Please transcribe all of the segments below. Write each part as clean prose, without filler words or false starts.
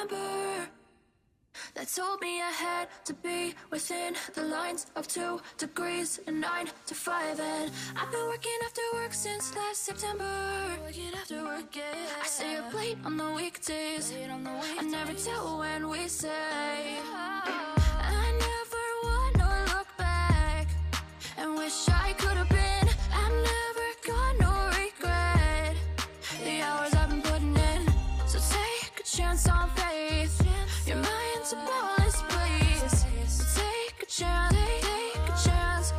remember, that told me I had to be within the lines of 2 degrees and 9 to 5. And I've been working after work since last September. Working after work, yeah. I stay up late on the weekdays. I never tell when we say. I never wanna look back and wish I could have been. I've never got no regret. The hours I've been putting in, so take a chance on faith. Your mind's a boundless place. So take a chance, take a chance,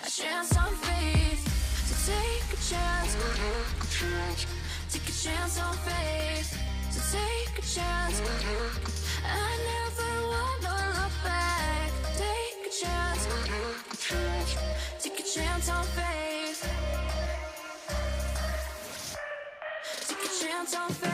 a chance on faith. So take a chance, take a chance on faith. So take a chance. I never wanna look back. Take a chance, take a chance on faith. Take a chance on faith.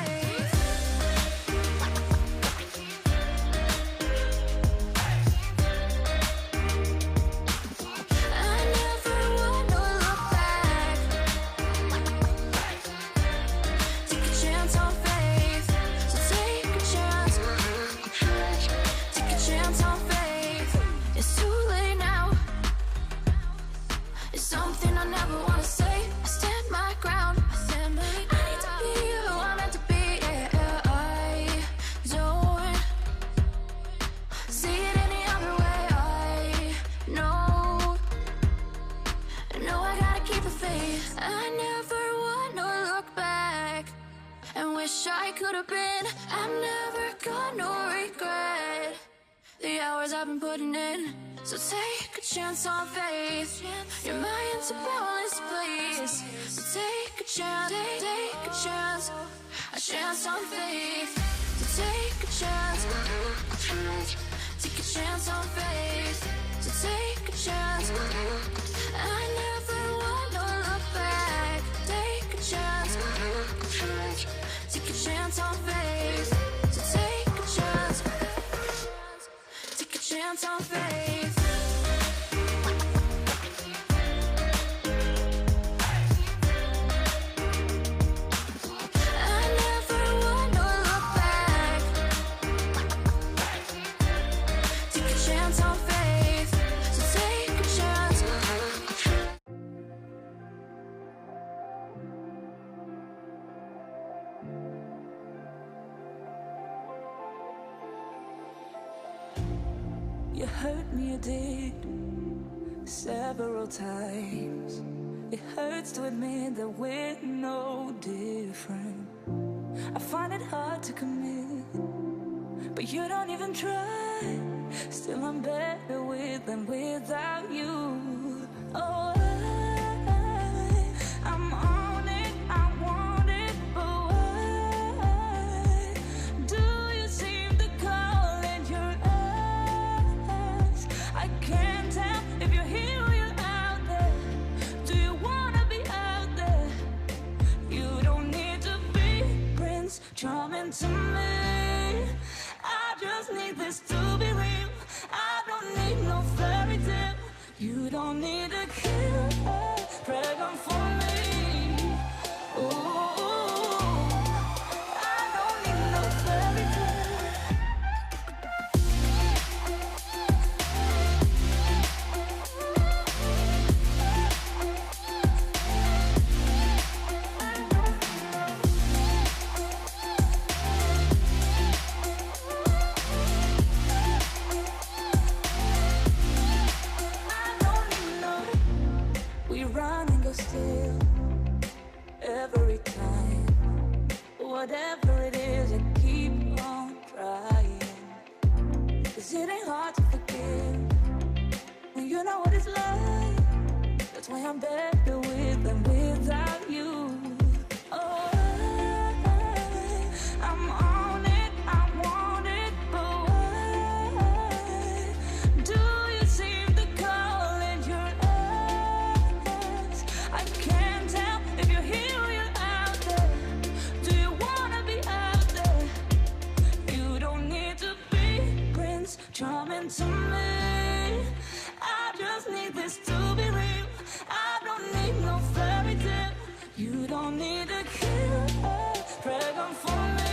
I could have been. I've never got no regret. The hours I've been putting in, so take a chance on faith. Your mind's a boundless place. So take a chance, take a chance, a chance on faith. So take a chance, take a chance on faith. So take a chance. I never wanna look back. Take a chance, take a chance on faith. So take a chance, take a chance on faith. I never wanna look back. Take a chance on faith. So take a chance. You hurt me, you did, several times. It hurts to admit that we're no different. I find it hard to commit, but you don't even try. Still I'm better with than without you. Oh, I'm on it, I want it, but why do you seem to call in your eyes? I can't tell if you're here or you're out there. Do you wanna be out there? You don't need to be Prince Charming to me. I just need this to be real. I don't need no fairy tale. You don't need a killer pregnant for me. Ooh, I don't need no fairy tale. Still, every time, whatever it is, I keep on trying. 'Cause it ain't hard to forgive when you know what it's like. That's why I'm better with than without you. Oh, I'm on it, I want it, but why do you seem to call in your eyes? I can't tell if you're here or you're out there. Do you wanna be out there? You don't need to be Prince Charming to me. I just need this to be real. I don't need no fairy tale. You don't need a killer pregnant for me.